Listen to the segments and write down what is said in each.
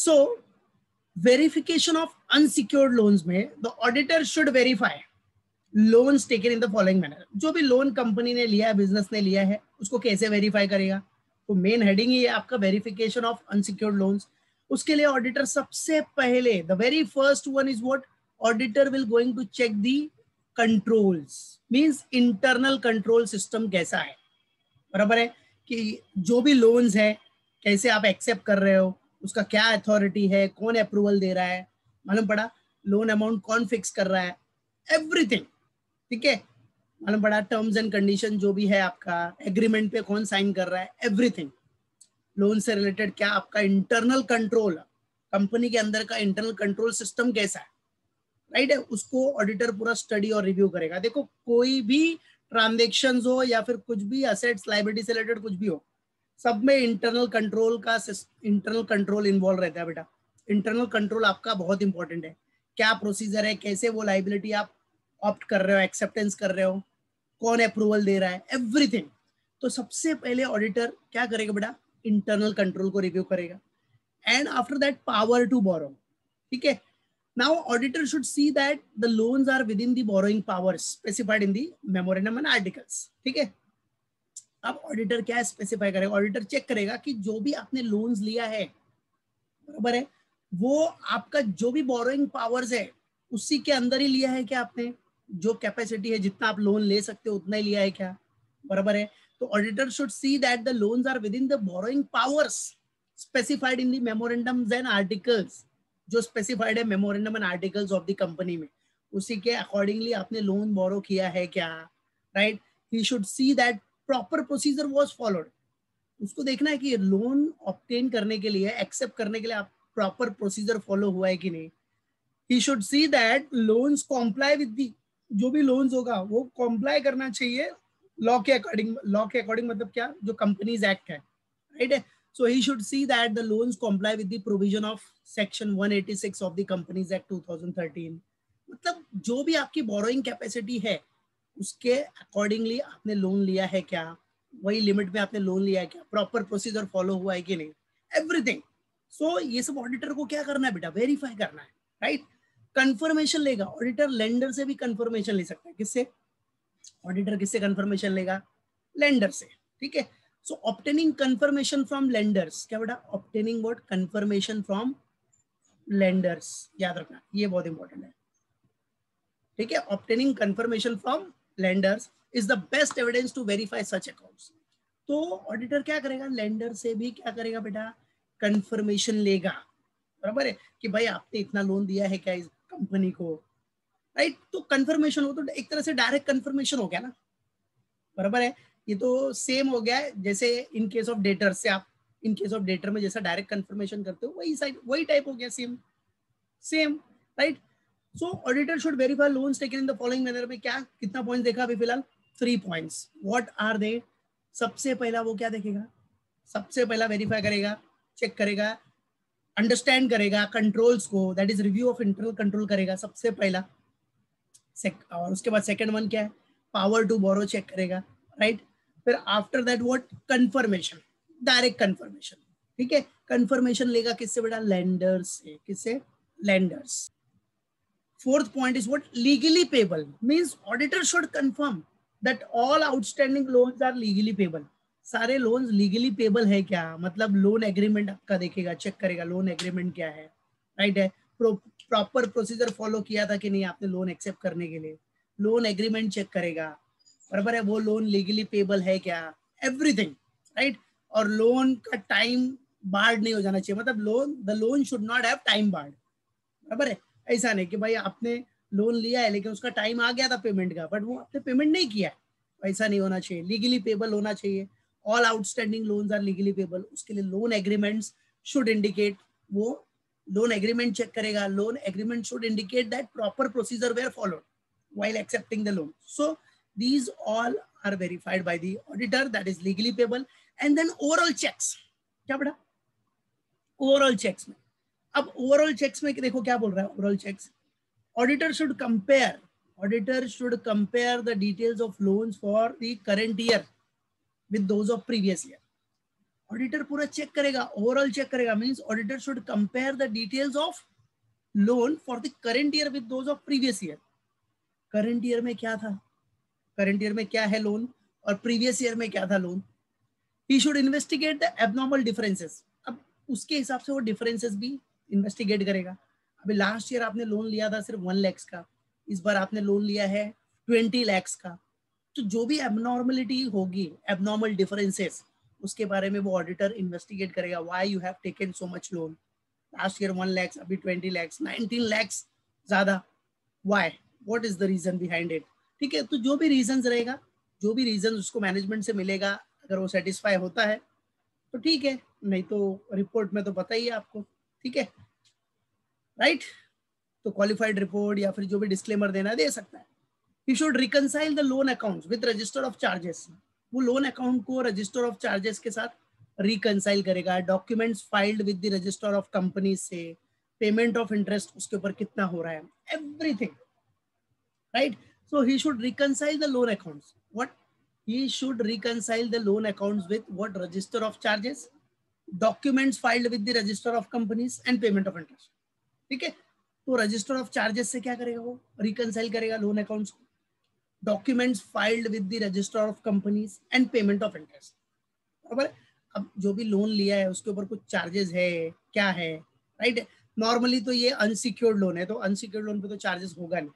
So verification of unsecured loans में the auditor should verify loans taken in the following manner. जो भी loan company ने लिया है, बिजनेस ने लिया है, उसको कैसे वेरीफाई करेगा? तो मेन हेडिंग ही है आपका वेरिफिकेशन ऑफ अनसिक्योर्ड लोन्स। उसके लिए ऑडिटर सबसे पहले the very first one is what, auditor will going to check the controls, means internal control system कैसा है। बराबर है कि जो भी लोन्स है कैसे आप एक्सेप्ट कर रहे हो, उसका क्या अथॉरिटी है, कौन अप्रूवल दे रहा है, मालूम पड़ा, लोन अमाउंट कौन फिक्स कर रहा है, एवरीथिंग। ठीक है, मालूम पड़ा, टर्म्स एंड कंडीशन जो भी है आपका, एग्रीमेंट पे कौन साइन कर रहा है, एवरीथिंग। लोन से रिलेटेड क्या आपका इंटरनल कंट्रोल, कंपनी के अंदर का इंटरनल कंट्रोल सिस्टम कैसा है, राइट है, उसको ऑडिटर पूरा स्टडी और रिव्यू करेगा। देखो कोई भी ट्रांजेक्शंस हो या फिर कुछ भी असेट्स लायबिलिटी से रिलेटेड कुछ भी हो, सब में इंटरनल कंट्रोल इन्वॉल्व रहता है बेटा। इंटरनल कंट्रोल आपका बहुत इंपॉर्टेंट है। क्या प्रोसीजर है, कैसे वो लायबिलिटी आप ऑप्ट कर रहे हो, एक्सेप्टेंस कर रहे हो, कौन अप्रूवल दे रहा है, एवरीथिंग। तो सबसे पहले ऑडिटर क्या करेगा बेटा, इंटरनल कंट्रोल को रिव्यू करेगा, and after that power to borrow. ठीक है, now auditor should see that the loans are within the borrowing powers specified in the memorandum and articles। ठीक है, अब ऑडिटर क्या स्पेसिफाई करेगा, ऑडिटर चेक करेगा कि जो भी आपने लोन्स लिया है, बराबर है, वो आपका जो भी बोरोइंग पावर्स है उसी के अंदर ही लिया है क्या आपने, जो कैपेसिटी है जितना आप लोन ले सकते हो उतना ही लिया है क्या, बराबर है। तो auditor should see that the loans are within the borrowing powers specified in the memorandums and articles, जो स्पेसिफाइड है memorandum and articles of the company में, उसी के अकॉर्डिंगली आपने लोन बोरो किया है क्या, right. He should see that proper procedure was followed. उसको देखना है कि लोन ऑब्टेन करने के लिए, एक्सेप्ट करने के लिए आप प्रॉपर प्रोसीजर फॉलो हुआ है कि नहीं। He should see that loans comply with the, जो भी लोन्स होगा वो कॉम्प्लाई करना चाहिए लॉ के अकॉर्डिंग। लॉ के अकॉर्डिंग मतलब क्या, जो कंपनीज एक्ट है, राइट है। So he should see that the loans comply with the provision of section 186 of the Companies Act 2013। मतलब जो भी आपकी बोरोइंग कैपेसिटी है उसके अकॉर्डिंगली आपने लोन लिया है क्या, वही लिमिट में आपने लोन लिया है क्या, प्रॉपर प्रोसीजर फॉलो हुआ है कि नहीं, एवरीथिंग। सो ये सब ऑडिटर को क्या करना है बेटा, वेरीफाई करना है, राइट। कंफर्मेशन लेगा ऑडिटर, लेंडर से भी कंफर्मेशन ले सकता है। किससे, ऑडिटर किससे कंफर्मेशन लेगा, लेंडर से। ठीक है, so obtaining confirmation from lenders, क्या बेटा, obtaining what, confirmation from lenders, याद रखना ये बहुत इंपॉर्टेंट है। ठीक है, obtaining confirmation from lenders is the best evidence to verify such accounts। तो ऑडिटर क्या करेगा, लेंडर से भी क्या करेगा बेटा, कंफर्मेशन लेगा, बराबर है, कि भाई आपने इतना लोन दिया है क्या इस कंपनी को, राइट। तो कंफर्मेशन हो तो एक तरह से डायरेक्ट कंफर्मेशन हो गया ना, बराबर है। ये तो सेम हो गया है जैसे इन केस ऑफ डेटर से आप, इन केस ऑफ डेटर में जैसा डायरेक्ट कंफर्मेशन करते हो वही साइड वही टाइप हो गया, same same, right. So auditor should verify loans taken in the following manner में। क्या कितना पॉइंट देखा अभी फिलहाल, 3 पॉइंट्स। व्हाट आर दे, सबसे पहला वो क्या देखेगा, सबसे पहला वेरीफाई करेगा, चेक करेगा, अंडरस्टैंड करेगा कंट्रोल्स को, that is review of internal control करेगा सबसे पहला। और उसके बाद सेकंड वन क्या है, पावर टू बोरो चेक करेगा, राइट। फिर after that what, confirmation, direct confirmation. ठीक है, कंफर्मेशन लेगा किससे बेटा, लेंडर्स से। किससे, lenders. Fourth point is what, legally payable, means auditor should confirm that all outstanding loans are legally payable. सारे लोन्स लीगली पेबल है क्या, मतलब लोन एग्रीमेंट आपका देखेगा, चेक करेगा लोन एग्रीमेंट क्या है, राइट है, प्रॉपर प्रोसीजर फॉलो किया था कि नहीं आपने लोन एक्सेप्ट करने के लिए, लोन एग्रीमेंट चेक करेगा, बराबर है, वो लोन लीगली पेबल है क्या, एवरीथिंग, राइट। और लोन का टाइम बार्ड नहीं हो जाना चाहिए, मतलब the loan should not have time barred, बराबर है। ऐसा नहीं कि भाई आपने लोन लिया है लेकिन उसका टाइम आ गया था पेमेंट का, बट वो आपने पेमेंट नहीं किया है, ऐसा नहीं होना चाहिए, लीगली पेबल होना चाहिए। All outstanding loans are legally payable. उसके लिए लोन एग्रीमेंट्स शुड इंडिकेट, वो लोन एग्रीमेंट चेक करेगा, loan agreement should indicate that proper procedure were followed while accepting the loan. So these all are verified by the auditor, that is legally payable। And then overall checks, क्या बड़ा, overall checks में, अब overall checks में देखो क्या बोल रहा है, overall checks, auditor should compare the details of loans for the current year with those of previous year। Auditor पूरा चेक करेगा, ओवरऑल चेक करेगा, means auditor should compare the details of loan for the current year with those of previous year. Current year में क्या था, current year में क्या है loan, और प्रीवियस ईयर में क्या था loan. He should investigate the abnormal differences. अब उसके हिसाब से वो डिफरेंसेस भी इन्वेस्टिगेट करेगा। अभी लास्ट ईयर आपने लोन लिया था सिर्फ 1 लाख का, इस बार आपने लोन लिया है 20 लाख का, तो जो भी एबनॉर्मलिटी होगी, एबनॉर्मल डिफरेंसेस, उसके बारे में वो ऑडिटर इन्वेस्टिगेट करेगा। Why you have taken so much loan, last year 1 lakh, अभी 20 लाख, 19 लाख ज्यादा, why, what is the reason behind it. ठीक है, तो जो भी रीजन रहेगा, जो भी रीजन उसको मैनेजमेंट से मिलेगा, अगर वो सेटिस्फाई होता है तो ठीक है, नहीं तो रिपोर्ट में तो पता ही है आपको। ठीक है, राइट। तो क्वालिफाइड रिपोर्ट या फिर जो भी डिस्क्लेमर देना दे सकता है। He should reconcile the loan accounts with register of charges. वो लोन अकाउंट को रजिस्टर ऑफ चार्जेस के साथ रिकंसाइल करेगा। Documents filed with the register of company से, पेमेंट ऑफ इंटरेस्ट उसके ऊपर कितना हो रहा है, everything, right. So he should reconcile the loan accounts. What, he should reconcile the loan accounts with what, register of charges, documents filed with the register of companies and payment of interest। ठीक है, तो register of charges से क्या करेगा, वो reconcile करेगा loan accounts को, documents filed with the register of companies and payment of interest. बराबर। अब जो भी लोन लिया है उसके ऊपर कुछ चार्जेस है क्या है, राइट। नॉर्मली तो ये अनसिक्योर्ड लोन है, तो अनसिक्योर्ड लोन पे तो चार्जेस होगा नहीं,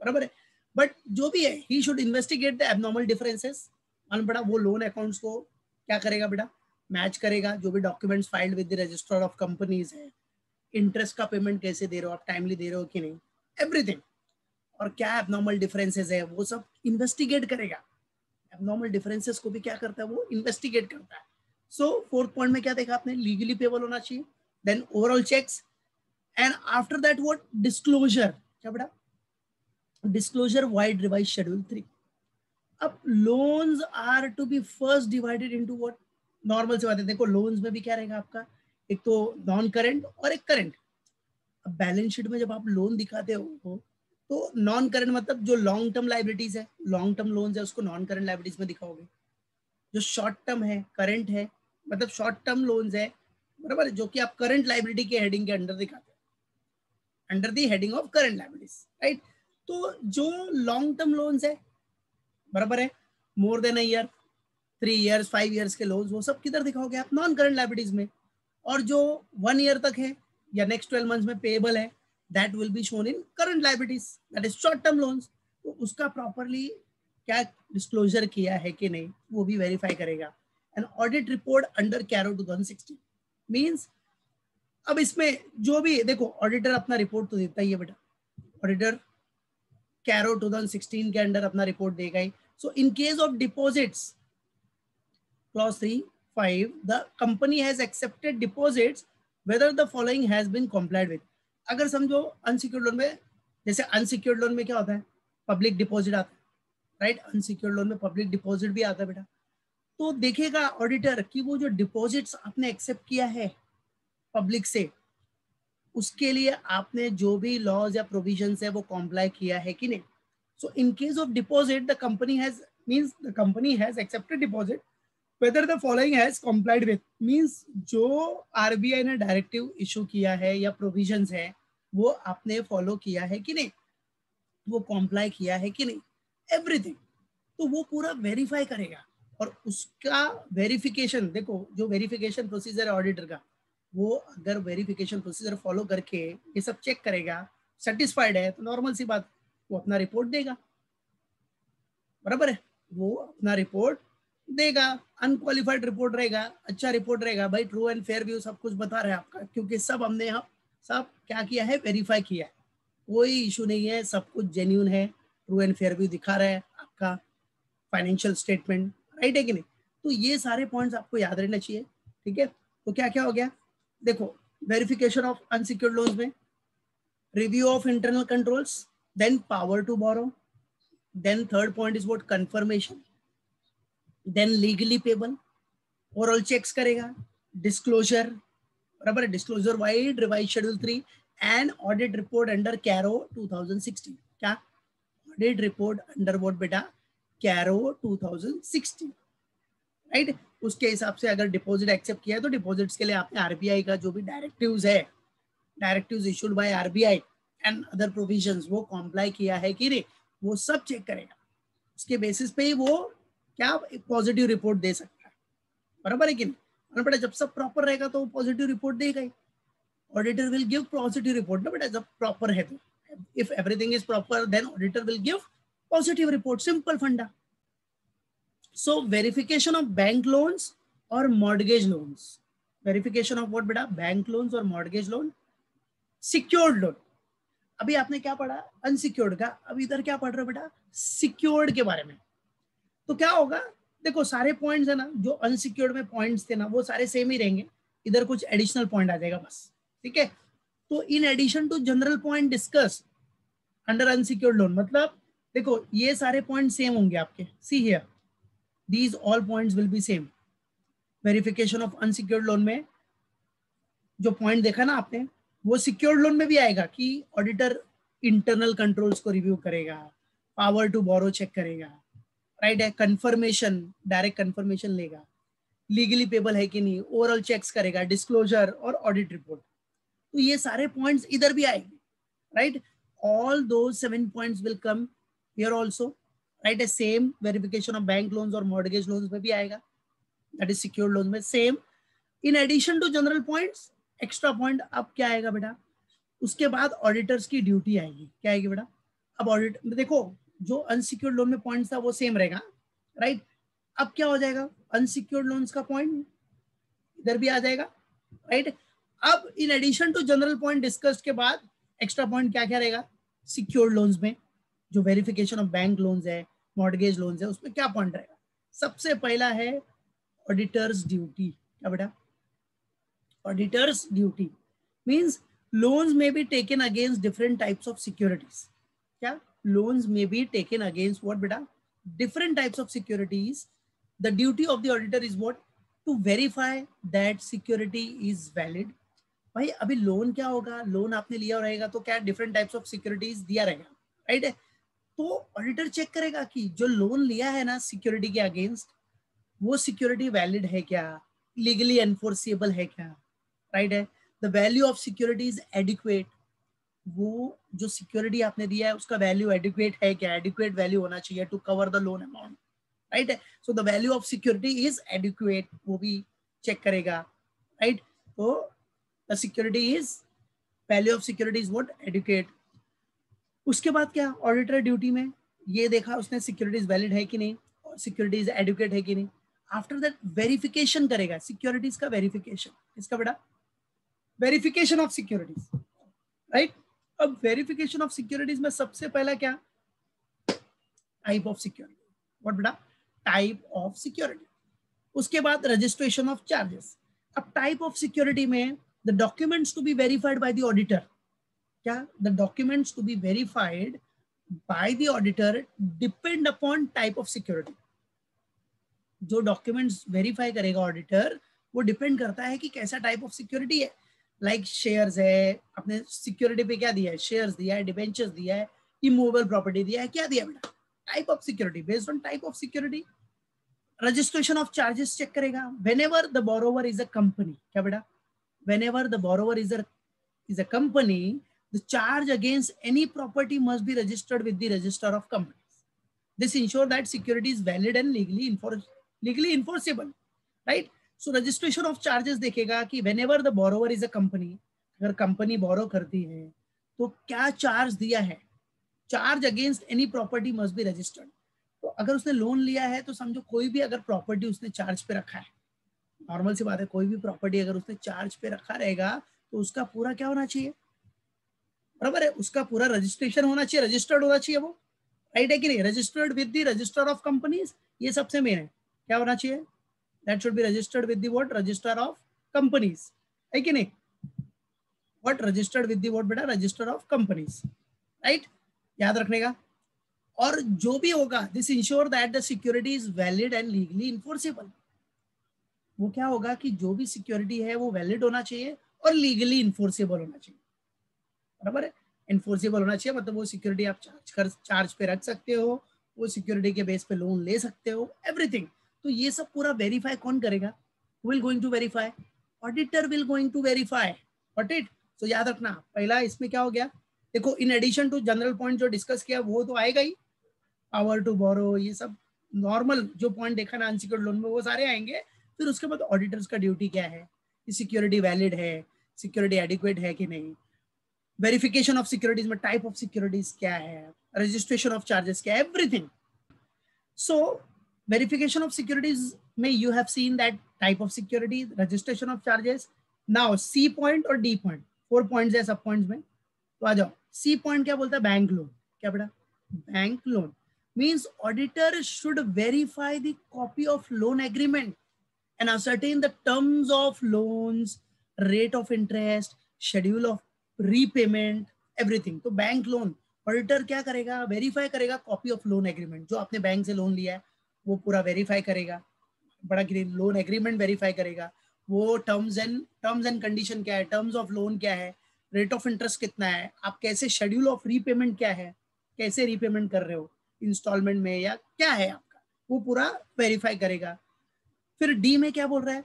बराबर है। बट जो भी है, he should investigate the abnormal differences. मालूम पड़ा, वो लोन अकाउंट्स को क्या करेगा बेटा, मैच करेगा, जो भी documents filed with the register of companies है, इंटरेस्ट का पेमेंट कैसे दे रहे हो आप, टाइमली दे रहे हो कि नहीं, एवरीथिंग, और क्या एबनॉर्मल डिफरेंसेस है वो सब इन्वेस्टिगेट करेगा। एबनॉर्मल डिफरेंसेस को भी क्या करता है, वो इन्वेस्टिगेट करता है। सो फोर्थ पॉइंट में क्या देखा आपने, लीगली पेबल होना चाहिए, then overall checks, and after that what, disclosure. क्या बेटा, डिस्क्लोजर वाइड रिवाइज शेड्यूल 3। अब loans are to be first divided into what, normal से बात है, देखो लोन्स में भी क्या रहेगा आपका, एक तो नॉन करेंट और एक करेंट। अब बैलेंस शीट में जब आप लोन दिखाते हो तो नॉन करंट मतलब जो लॉन्ग टर्म लाइबिलिटीज है, लॉन्ग टर्म लोन्स है, उसको नॉन करंट लाइबिलिटीज में दिखाओगे। जो शॉर्ट टर्म है, करंट है, मतलब शॉर्ट टर्म लोन्स है, बराबर, जो कि आप करंट लाइबिलिटी के हेडिंग के अंडर दिखाते हैं, under the heading of current liabilities, right. तो जो लॉन्ग टर्म लोन्स है, बराबर है, more than a year, 3 years 5 years के लोन्स, वो सब किधर दिखाओगे आप, नॉन करंट लाइबिलिटीज में। और जो 1 year तक है या नेक्स्ट 12 months में पेएबल है, that will be shown in current liabilities, that is short term loans. तो उसका प्रॉपरली क्या डिस्क्लोजर किया है कि नहीं, वो भी वेरीफाई करेगा। And audit report under CARO 2016 means, अब इसमें जो भी देखो, ऑडिटर अपना रिपोर्ट तो देता ही है बेटा, ऑडिटर कैरो 2016 के अंडर अपना रिपोर्ट देगा ही। So in case of deposits, clause 3(5), the company has accepted deposits whether the following has been complied with। अगर समझो अनसिक्योर्ड लोन में, जैसे अनसिक्योर्ड लोन में क्या होता है, पब्लिक डिपॉजिट आता है, राइट। अनसिक्योर्ड लोन में पब्लिक डिपॉजिट भी आता है बेटा। तो देखेगा ऑडिटर कि वो जो डिपॉजिट्स आपने एक्सेप्ट किया है पब्लिक से, उसके लिए आपने जो भी लॉज या प्रोविजंस है वो कॉम्प्लाई किया है कि नहीं। So in case of deposit, the company has, means the company has accepted deposit whether the following has complied with, means जो आरबीआई ने डायरेक्टिव इशू किया है या प्रोविजंस है वो आपने फॉलो किया है कि नहीं, वो कॉम्प्लाई किया है कि नहीं, एवरीथिंग। तो वो पूरा वेरीफाई करेगा। और उसका वेरिफिकेशन, देखो जो वेरिफिकेशन प्रोसीजर है ऑडिटर का, वो अगर वेरिफिकेशन प्रोसीजर फॉलो करके ये सब चेक करेगा, सेटिस्फाइड है, तो नॉर्मल सी बात, वो अपना रिपोर्ट देगा, बराबर है, वो अपना रिपोर्ट देगा। अनक्वालिफाइड रिपोर्ट रहेगा, अच्छा रिपोर्ट रहेगा भाई, ट्रू एंड फेयर व्यू सब कुछ बता रहे हैं आपका, क्योंकि सब हमने यहाँ सब क्या किया है, वेरीफाई किया है, कोई इशू नहीं है, सब कुछ जेन्यून है, ट्रू एंड फेयर व्यू दिखा रहा है आपका फाइनेंशियल स्टेटमेंट, राइट है कि नहीं। तो ये सारे पॉइंट्स आपको याद रहना चाहिए। ठीक है, तो क्या क्या हो गया, देखो, वेरिफिकेशन ऑफ अनसिक्योर्ड लोन्स में, review of internal controls, then power to borrow, then third point is what, confirmation, then legally payable, oral checks करेगा, disclosure, बराबर, disclosure wide revised schedule 3, and audit report under CARO 2016। क्या, audit report under what बेटा, CARO 2016, right. उसके हिसाब से अगर deposit accept किया है तो डिपॉजिट्स के लिए आपने आरबीआई का जो भी डायरेक्टिव्स है, directives issued by RBI and other provisions, वो कॉम्प्लाई किया है कि नहीं, वो सब चेक करेगा। उसके बेसिस पे ही वो क्या पॉजिटिव रिपोर्ट दे सकता है, बराबर है कि नहीं। और बेटा जब सब प्रॉपर रहेगा तो वो पॉजिटिव रिपोर्ट देगा ही। Auditor will give positive report ना बेटा, जब प्रॉपर है तो। If everything is proper then auditor will give positive report, simple फंडा। So verification of bank loans और mortgage loans, verification of what बेटा, बैंक लोन्स और मॉर्गेज लोन, सिक्योर्ड लोन। अभी आपने क्या पढ़ा अनसिक्योर्ड का, अब इधर क्या पढ़ रहे हो बेटा, सिक्योर्ड के बारे में। तो क्या होगा, देखो सारे पॉइंट्स है ना, जो अनसिक्योर्ड में पॉइंट्स थे ना वो सारे सेम ही रहेंगे, इधर कुछ एडिशनल पॉइंट आ जाएगा बस, ठीक है। तो in addition to general point discuss under unsecured loan, मतलब देखो ये सारे पॉइंट सेम होंगे आपके, see here these all points will be same. Verification of unsecured loan में जो पॉइंट देखा ना आपने, वो सिक्योर्ड लोन में भी आएगा कि ऑडिटर इंटरनल कंट्रोल्स को रिव्यू करेगा, पावर टू बोरो चेक करेगा, राइट है, कंफर्मेशन, डायरेक्ट कंफर्मेशन लेगा, लीगली पेबल है कि नहीं, ओवरऑल चेक्स करेगा, डिस्क्लोजर और ऑडिट रिपोर्ट। तो ये सारे पॉइंट्स इधर भी आएंगे, राइट। ऑल दो 7 points will come here also, right है। Same verification of bank loans और मॉर्गेज लोन्स में भी आएगा, दैट इज सिक्योर्ड लोन में same. In addition to general points extra point अब क्या आएगा बेटा, उसके बाद ऑडिटर्स की ड्यूटी आएगी, क्या आएगी बेटा। अब ऑडिट देखो, जो अनसिक्योर्ड लोन में पॉइंट था वो सेम रहेगा, राइट। अब क्या हो जाएगा, अनसिक्योर्ड लोन्स का पॉइंट इधर भी आ जाएगा, राइट। अब in addition to general point discuss के बाद एक्स्ट्रा पॉइंट क्या क्या रहेगा, सिक्योर्ड लोन्स में जो वेरिफिकेशन ऑफ बैंक लोन्स है, मॉर्गेज लोन्स है, उसमें क्या पॉइंट रहेगा। सबसे पहला है ऑडिटर्स ड्यूटी, क्या बेटा, auditors duty means loans may be taken against different types of securities, क्या, loans may be taken against what beta, different types of securities. The duty of the auditor is what, to verify that security is valid. भाई अभी loan क्या होगा, loan आपने लिया रहेगा तो क्या डिफरेंट टाइप्स ऑफ सिक्योरिटीज दिया रहेगा, राइट है। तो ऑडिटर चेक करेगा कि जो लोन लिया है ना सिक्योरिटी के अगेंस्ट, वो सिक्योरिटी वैलिड है क्या, लीगली एनफोर्सिबल है क्या, राइट है। The value of security is adequate, वो जो सिक्योरिटी आपने दिया है उसका वैल्यू एडिक्वेट है क्या, एडिक्वेट वैल्यू होना चाहिए to cover the loan amount, right है। So the value of security is adequate, वो भी चेक करेगा, राइट। तो the security is, value of security is what, adequate. उसके बाद क्या, ऑडिटर ड्यूटी में ये देखा उसने सिक्योरिटीज वैलिड है कि नहीं, और सिक्योरिटीज एडिक्वेट है कि नहीं। आफ्टर दैट वेरिफिकेशन करेगा, सिक्योरिटीज का वेरिफिकेशन, इसका बेटा वेरिफिकेशन ऑफ सिक्योरिटीज, राइट। अब वेरिफिकेशन ऑफ सिक्योरिटीज में सबसे पहला क्या, टाइप ऑफ सिक्योरिटी, व्हाट बेटा, टाइप ऑफ सिक्योरिटी। उसके बाद रजिस्ट्रेशन ऑफ चार्जेस। अब टाइप ऑफ सिक्योरिटी में the documents to be verified by the auditor, क्या, the documents to be verified by the auditor depend upon type of security. जो documents verify करेगा auditor वो depend करता है कि कैसा टाइप ऑफ सिक्योरिटी है। लाइक शेयर्स है, अपने सिक्योरिटी पे क्या दिया है, शेयर्स दिया है, डिबेंचर्स दिया है, इमूवेबल प्रॉपर्टी दिया है, क्या दिया बेटा, type of security, based on type of security. Registration of charges check करेगा, whenever the borrower is a company, क्या बेटा, whenever the borrower is a company, the charge against any property must be registered with the register of companies. This ensure that security is valid and legally enforceable, right? So registration of charges देखेगा कि whenever the borrower is a company, अगर company बोरो करती है तो क्या charge दिया है, charge against any property must be registered. तो अगर उसने लोन लिया है तो समझो कोई भी अगर प्रॉपर्टी उसने चार्ज पे रखा है, नॉर्मल सी बात है, कोई भी प्रॉपर्टी अगर उसने चार्ज पे रखा रहेगा तो उसका पूरा क्या होना चाहिए, बराबर है, उसका पूरा रजिस्ट्रेशन होना चाहिए, रजिस्टर्ड होना चाहिए वो, राइट है कि नहीं, registered with the register of companies, ये सबसे मेन है, क्या होना चाहिए, that should be registered with the what, register of companies, है कि नहीं, what, registered with the what बेटा, रजिस्टर ऑफ कंपनीज, राइट, याद रखने का। और जो भी होगा this ensure that the security is valid and legally enforceable. वो क्या होगा कि जो भी सिक्योरिटी है वो वैलिड होना चाहिए और लीगली इन्फोर्सेबल होना चाहिए, बराबर है, इन्फोर्सेबल होना चाहिए, मतलब वो सिक्योरिटी आप चार्ज पे रख सकते हो, वो सिक्योरिटी के बेस पे लोन ले सकते हो, एवरीथिंग। तो ये सब पूरा वेरीफाई कौन करेगा? Will going to verify, auditor will going to verify. Got it? So याद रखना, पहला इसमें क्या हो गया, देखो in addition to general point जो डिस्कस किया वो तो आएगा ही, पावर टू बोरो, ये सब नॉर्मल जो पॉइंट देखा ना अनसिक्योर्ड लोन में वो सारे आएंगे। फिर उसके बाद ऑडिटर्स का ड्यूटी क्या है, सिक्योरिटी वैलिड है, सिक्योरिटी एडिक्वेट है कि नहीं, वेरिफिकेशन ऑफ सिक्योरिटीज में टाइप ऑफ सिक्योरिटीज क्या है, रजिस्ट्रेशन ऑफ चार्जेस क्या है, everything. So verification of securities में you have seen that type of security, registration of charges. Now C point और डी पॉइंट, 4 पॉइंट्स है सब पॉइंट्स में, तो आ जाओ। सी पॉइंट क्या बोलता है? Bank loan. क्या बेटा? Bank loan means auditor should verify the copy of loan agreement and ascertain the terms of loans, rate of interest, schedule of repayment, everything. तो बैंक लोन ऑडिटर क्या करेगा? Verify करेगा copy of loan agreement, जो आपने bank से loan लिया है वो पूरा वेरीफाई करेगा, बड़ा लोन एग्रीमेंट वेरीफाई करेगा, वो टर्म्स एंड कंडीशन क्या है, टर्म्स ऑफ लोन क्या है, रेट ऑफ इंटरेस्ट कितना है, आप कैसे, शेड्यूल ऑफ रीपेमेंट क्या है, कैसे रीपेमेंट कर रहे हो, इंस्टॉलमेंट में या क्या है आपका, वो पूरा वेरीफाई करेगा। फिर डी में क्या बोल रहा है?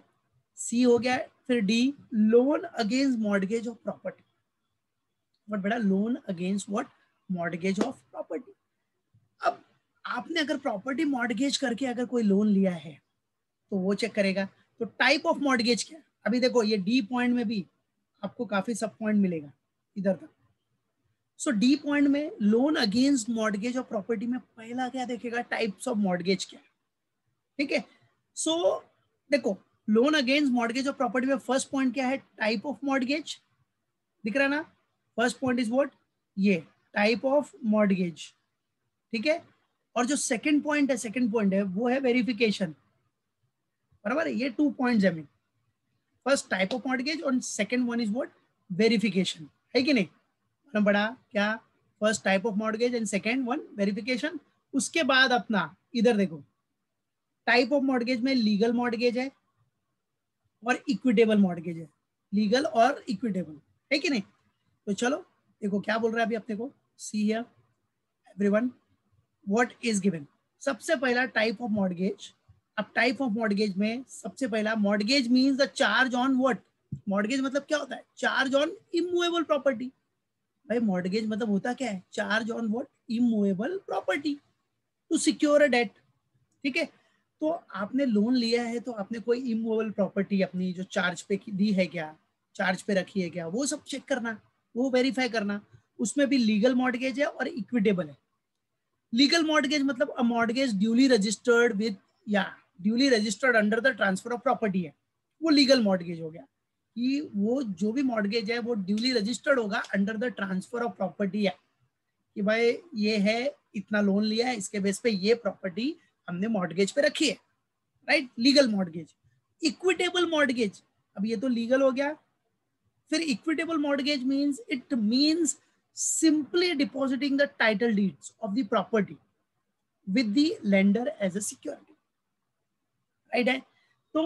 सी हो गया, फिर D, loan against mortgage of property. But बेटा loan against what? Mortgage of property. अब आपने अगर प्रॉपर्टी मॉर्गेज करके अगर कोई लोन लिया है तो वो चेक करेगा। तो टाइप ऑफ मॉर्गेज क्या है? अभी देखो ये डी पॉइंट में भी आपको काफी सब पॉइंट मिलेगा इधर तक। सो डी पॉइंट में loan against mortgage of property में पहला क्या देखेगा? टाइप्स ऑफ मॉर्गेज क्या है। ठीक है, सो देखो loan against mortgage of property में फर्स्ट पॉइंट क्या है? Type of mortgage. दिख रहा ना? First point is what? ये टाइप ऑफ मॉर्गेज। ठीक है, और जो सेकंड पॉइंट है वो है वेरिफिकेशन। बराबर है, ये 2 पॉइंट्स है। फर्स्ट टाइप ऑफ मॉर्गेज और second one is what? Verification, है कि नहीं? बड़ा क्या? First type of mortgage and second one verification. उसके बाद अपना इधर देखो, टाइप ऑफ मॉर्गेज में लीगल मॉर्गेज है और इक्विटेबल मॉर्गेज है, लीगल और इक्विटेबल, है कि नहीं? तो चलो देखो क्या बोल रहा है अभी अपने को, see here everyone what is given. सबसे पहला टाइप ऑफ मॉर्गेज। अब टाइप ऑफ मॉर्गेज में सबसे पहला, mortgage means the charge on what? Mortgage मतलब क्या होता है? Charge on immovable property. भाई मॉर्गेज मतलब होता क्या है? Charge on what? Immovable property to secure a debt. ठीक है, तो आपने लोन लिया है तो आपने कोई इमूवेबल प्रॉपर्टी अपनी जो चार्ज पे दी है क्या, चार्ज पे रखी है क्या, वो सब चेक करना, वो वेरीफाई करना। उसमें भी लीगल मॉर्गेज है और इक्विटेबल है। लीगल मॉर्गेज मतलब a mortgage duly registered with या duly registered under the transfer of property है, वो लीगल मॉर्गेज हो गया। कि वो जो भी मॉर्गेज है वो ड्यूली रजिस्टर्ड होगा under the transfer of property है, कि भाई ये है, इतना लोन लिया है, इसके बेस पे ये प्रॉपर्टी हमने मॉर्गेज पे रखी है, right? Legal mortgage. Equitable mortgage, अब ये तो लीगल हो गया। फिर equitable mortgage means, it means simply depositing the title deeds of the property with the lender as a security, right है? तो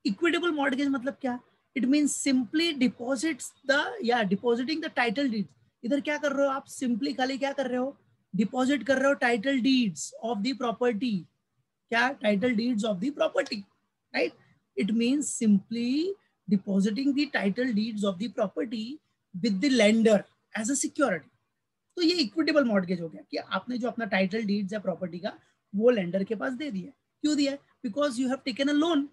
equitable mortgage मतलब क्या? It means simply deposits the depositing the title deeds. इधर क्या कर रहे हो आप? सिंपली खाली क्या कर रहे हो? डिपॉजिट कर रहे हो title deeds of the property. क्या? Title deeds of the property, right? It means simply depositing the title deeds of the property with the lender as a security. तो ये इक्विटेबल मॉर्गेज हो गया कि आपने जो अपना टाइटल डीड्स है प्रॉपर्टी का वो लेंडर के पास दे दिया। क्यों दिया? Because you have taken a loan.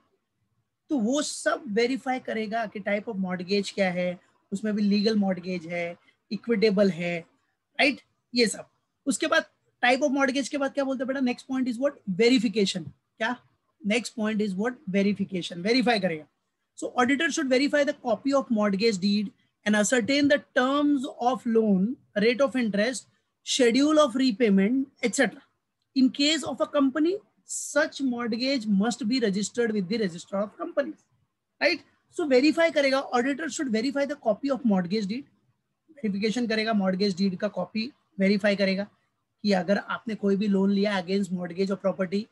तो वो सब वेरीफाई करेगा कि टाइप ऑफ मॉर्गेज क्या है, उसमें भी लीगल मॉर्गेज है, इक्विटेबल है, राइट? ये सब। उसके बाद टाइप ऑफ मॉर्गेज के बाद क्या बोलते हैं बेटा? Next point is what? Verification. क्या? Next point is what? Verification, verify करेगा। So auditor should verify the copy of mortgage deed and ascertain the terms of loan, rate of interest, schedule of repayment, etc. In case of a company, such mortgage must be registered with the Register of Companies, right? So verify करेगा, auditor should verify the copy of mortgage deed. Verification करेगा mortgage deed का copy verify करेगा कि अगर आपने कोई भी loan लिया अगेंस्ट mortgage और property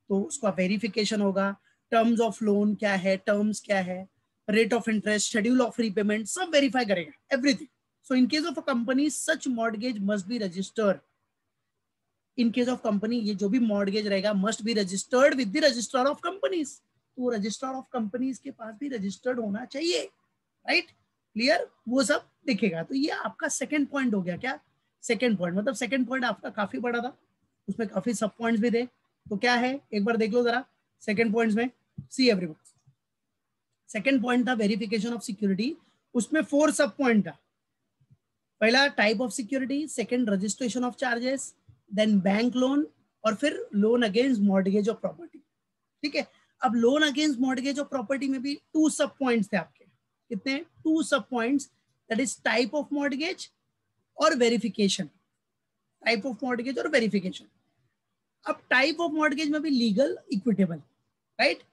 तो उसका वेरिफिकेशन होगा। टर्म्स ऑफ लोन क्या है, टर्म्स क्या है, rate of interest, schedule of repayment, सब वेरीफाई करेगा, everything. So in case of a company such mortgage must be registered in case of company ये जो भी मॉर्गेज रहेगा must be registered with the registrar of companies, तो registrar of companies के पास भी registered होना चाहिए, राइट, क्लियर, वो सब दिखेगा। तो ये आपका सेकंड पॉइंट हो गया। क्या सेकंड पॉइंट, मतलब सेकंड पॉइंट आपका काफी बड़ा था, उसमें काफी सब पॉइंट्स भी थे। तो क्या है एक बार देख लो जरा सेकंड पॉइंट्स में, सी एवरीवन, सेकंड पॉइंट था वेरिफिकेशन ऑफ सिक्योरिटी, उसमें 4 सब पॉइंट था। पहला type of security, second registration of charges, then bank loan, और फिर loan against mortgage of property, ठीक है। अब loan against mortgage of property में भी 2 सब पॉइंट्स थे आपके, कितने, 2 सब points, that is type of mortgage और वेरिफिकेशन, टाइप ऑफ मॉर्गेज और वेरिफिकेशन। अब टाइप ऑफ मॉर्गेज में भी लीगल, इक्विटेबल, राइट,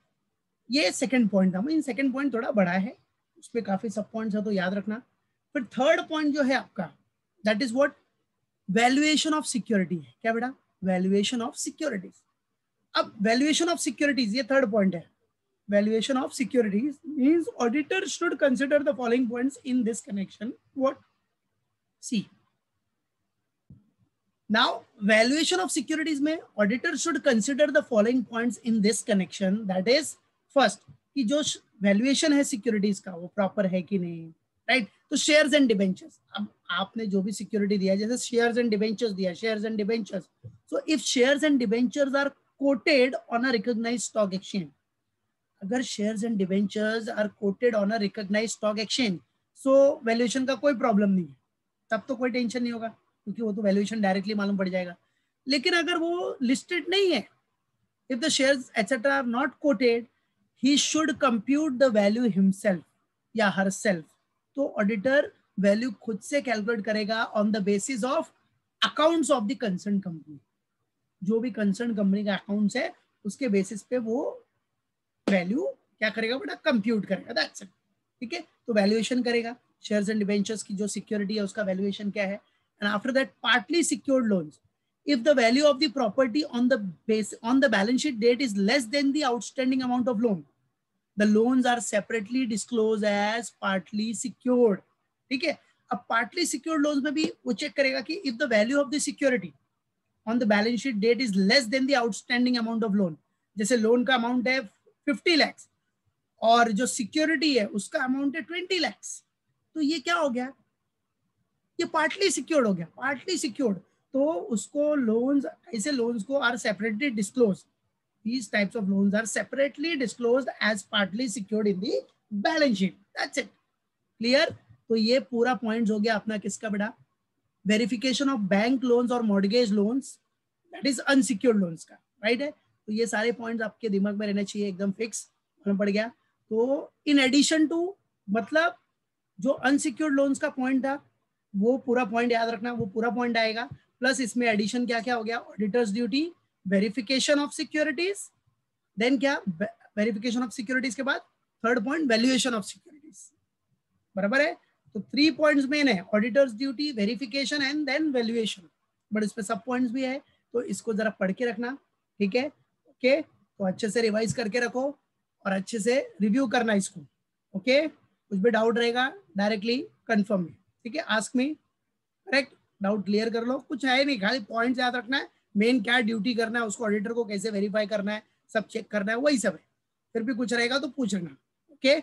ये सेकंड पॉइंट था। मीन सेकंड पॉइंट थोड़ा बड़ा है, उसमें काफी सब पॉइंट्स है तो याद रखना। फिर थर्ड पॉइंट जो है आपका, that is what, valuation of security है। क्या बेटा, वैल्यूएशन ऑफ सिक्योरिटीज। अब वैल्यूएशन ऑफ सिक्योरिटीज ये थर्ड पॉइंट है। Valuation of securities means auditor should consider the following points in this connection, what, see now valuation of securities में auditor should consider the following points in this connection, that is first कि जो valuation है securities का वो proper है कि नहीं, right. तो शेयर्स एंड डिबेंचर्स, अब आपने जो भी सिक्योरिटी दिया, जैसे शेयर्स एंड डिबेंचर्स दिया, shares and debentures, so if shares and debentures are quoted on a recognised stock exchange, अगर shares and debentures are quoted on a recognised stock exchange, so valuation का कोई problem नहीं है, तब तो कोई tension नहीं होगा, क्योंकि वो तो वैल्यूएशन डायरेक्टली मालूम पड़ जाएगा। लेकिन अगर वो लिस्टेड नहीं है, if the shares etcetera are not quoted, he should compute the value himself या हरसेल्फ, तो ऑडिटर वैल्यू खुद से कैलकुलेट करेगा on the basis of accounts of the concern company, जो भी कंसर्न कंपनी का अकाउंट्स है उसके बेसिस पे वो वैल्यू क्या करेगा बेटा, कंप्यूट करेगा, दैट्स इट, ठीक है। तो वैल्यूएशन करेगा, शेयर्स एंड डिबेंचर्स की जो सिक्योरिटी है उसका वैल्यूएशन क्या है। And after that, partly secured loans, if the value of the property on the balance sheet date is less than the outstanding amount of loan, the loans are separately disclosed as partly secured, ठीक है। अब partly secured loans में भी वो check करेगा कि if the value of the security on the balance sheet date is less than the outstanding amount of loan, जैसे loan का अमाउंट है 50 lakhs और जो सिक्योरिटी है उसका अमाउंट है 20 lakhs, तो ये क्या हो गया, ये पार्टली सिक्योर्ड हो गया, पार्टली सिक्योर्ड, तो उसको लोन्स, ऐसे लोन्स को are separately disclose, these types of loans are separately disclosed as partly secured in the balance sheet, that's it, clear। तो ये पूरा पॉइंट्स हो गया अपना किसका बेटा, वेरिफिकेशन ऑफ बैंक लोन्स और mortgage loans, that is unsecured loans का, राइट है। तो ये सारे पॉइंट्स आपके दिमाग में रहने चाहिए, एकदम फिक्स होना पड़ गया। तो इन एडिशन टू, मतलब जो अनसिक्योर्ड लोन्स का पॉइंट था वो पूरा पॉइंट याद रखना, वो पूरा पॉइंट आएगा, प्लस इसमें एडिशन क्या क्या हो गया, auditor's duty, verification of securities, then क्या, वेरिफिकेशन ऑफ सिक्योरिटीज के बाद third point valuation of securities, बराबर है। तो 3 पॉइंट्स मेन है, auditor's duty, verification and then valuation, but इस पे सब पॉइंट्स भी है, तो इसको जरा पढ़ के रखना, ठीक है, ओके। तो अच्छे से रिवाइज करके रखो और अच्छे से रिव्यू करना इसको, ओके। कुछ भी डाउट रहेगा डायरेक्टली कंफर्म में, ठीक है, ask me, correct, doubt clear कर लो, कुछ है नहीं, खाली पॉइंट्स याद रखना है, मेन क्या ड्यूटी करना है, उसको ऑडिटर को कैसे वेरीफाई करना है, सब चेक करना है, वही सब है, फिर भी कुछ रहेगा तो पूछ लेना, ओके।